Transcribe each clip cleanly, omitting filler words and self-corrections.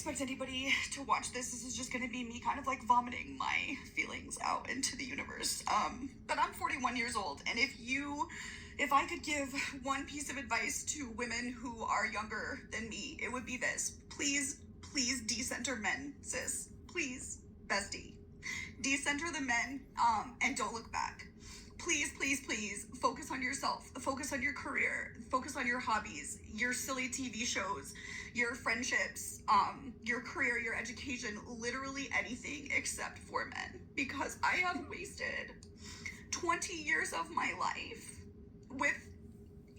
expect anybody to watch this. This is just gonna be me kind of like vomiting my feelings out into the universe. But I'm 41 years old, and if I could give one piece of advice to women who are younger than me, it would be this. Please decenter men, sis. Please, bestie. Decenter the men, and don't look back. Please focus on yourself, focus on your career, focus on your hobbies, your silly TV shows, your friendships, your career, your education, literally anything except for men. Because I have wasted 20 years of my life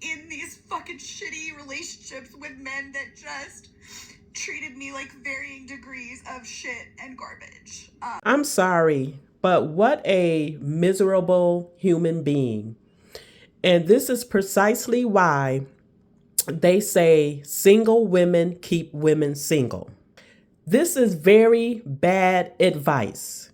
in these fucking shitty relationships with men that just treated me like varying degrees of shit and garbage. I'm sorry, but what a miserable human being. And this is precisely why they say single women keep women single. This is very bad advice.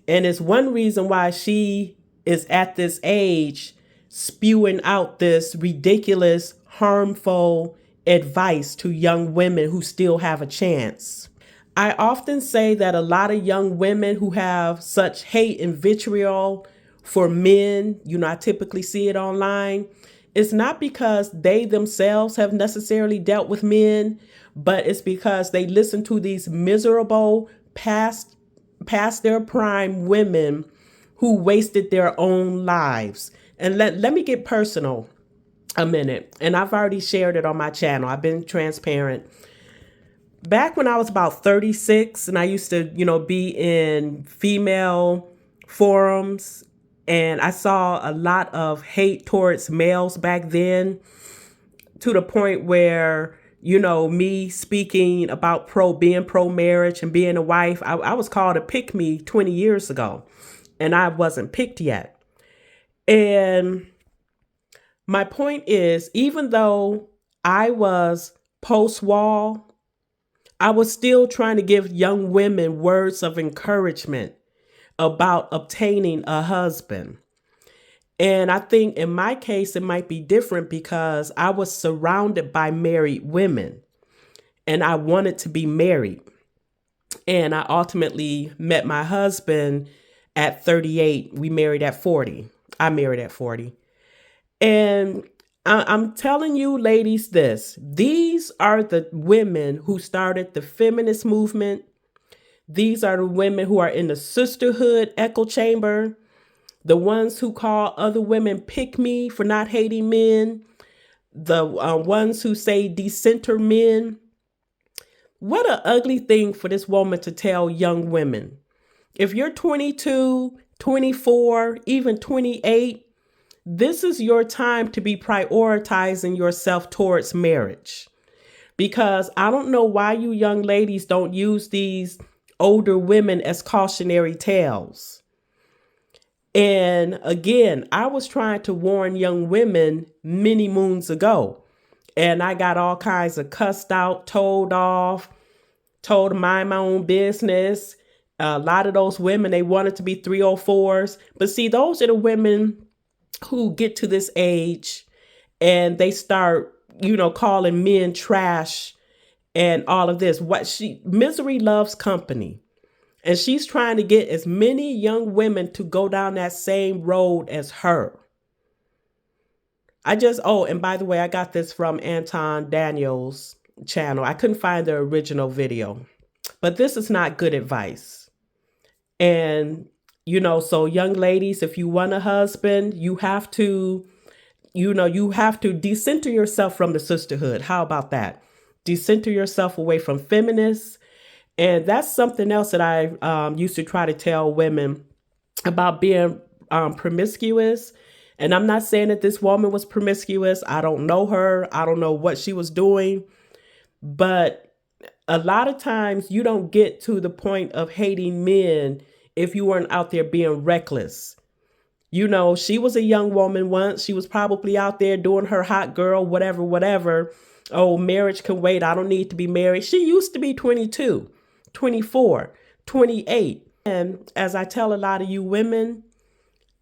And it's one reason why she is at this age spewing out this ridiculous, harmful advice to young women who still have a chance. I often say that a lot of young women who have such hate and vitriol for men, I typically see it online. It's not because they themselves have necessarily dealt with men, but it's because they listen to these miserable, past their prime women who wasted their own lives. And let me get personal a minute. And I've already shared it on my channel. I've been transparent. Back when I was about 36 and I used to, be in female forums, and I saw a lot of hate towards males back then, to the point where, me speaking about being pro marriage and being a wife, I was called a pick me 20 years ago, and I wasn't picked yet. And my point is, even though I was post-wall, I was still trying to give young women words of encouragement about obtaining a husband. And I think in my case, it might be different because I was surrounded by married women and I wanted to be married. And I ultimately met my husband at 38. We married at 40. I married at 40. And I'm telling you, ladies, these are the women who started the feminist movement. These are the women who are in the sisterhood echo chamber, the ones who call other women pick me for not hating men, the ones who say decenter men. What an ugly thing for this woman to tell young women. If you're 22, 24, even 28, this is your time to be prioritizing yourself towards marriage. Because I don't know why you young ladies don't use these older women as cautionary tales. And again, I was trying to warn young women many moons ago. And I got all kinds of cussed out, told off, told to mind my own business. A lot of those women, they wanted to be 304s. But see, those are the women who get to this age and they start, calling men trash and all of this. Misery loves company. And she's trying to get as many young women to go down that same road as her. And by the way, I got this from Anton Daniels' channel. I couldn't find the original video, but this is not good advice. And so young ladies, if you want a husband, you have to decenter yourself from the sisterhood. How about that? Decenter yourself away from feminists. And that's something else that I used to try to tell women about being promiscuous. And I'm not saying that this woman was promiscuous. I don't know her. I don't know what she was doing. But a lot of times you don't get to the point of hating men if you weren't out there being reckless. She was a young woman once. She was probably out there doing her hot girl, whatever. Oh, marriage can wait. I don't need to be married. She used to be 22, 24, 28. And as I tell a lot of you women,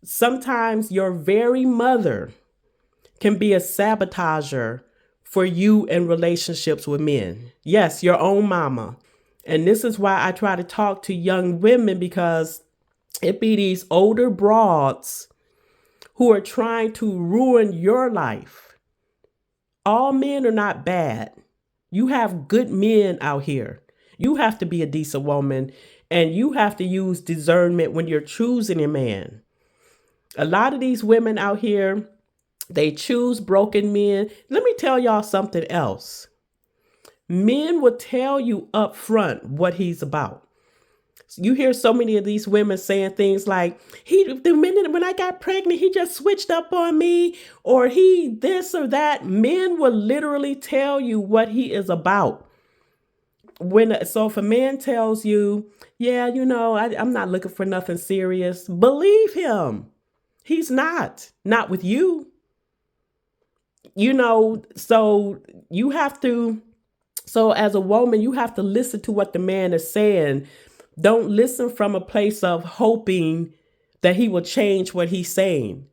sometimes your very mother can be a sabotager for you in relationships with men. Yes, your own mama. And this is why I try to talk to young women, because it be these older broads who are trying to ruin your life. All men are not bad. You have good men out here. You have to be a decent woman, and you have to use discernment when you're choosing a man. A lot of these women out here, they choose broken men. Let me tell y'all something else. Men will tell you up front what he's about. You hear so many of these women saying things like, the minute when I got pregnant, he just switched up on me, or he this or that. Men will literally tell you what he is about. So if a man tells you, yeah, I'm not looking for nothing serious, believe him. He's not with you. So you have to, so as a woman, you have to listen to what the man is saying. Don't listen from a place of hoping that he will change what he's saying.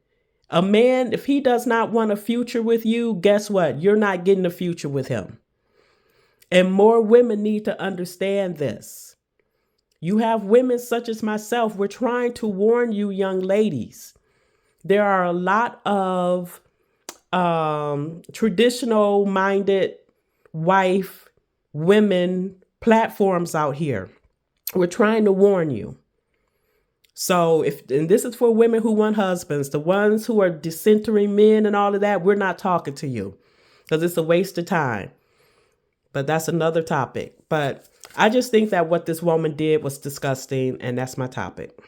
A man, if he does not want a future with you, guess what? You're not getting a future with him. And more women need to understand this. You have women such as myself. We're trying to warn you, young ladies. There are a lot of traditional minded wife women platforms out here. We're trying to warn you. So and this is for women who want husbands, the ones who are decentering men and all of that, we're not talking to you because it's a waste of time. But that's another topic. But I just think that what this woman did was disgusting, and that's my topic.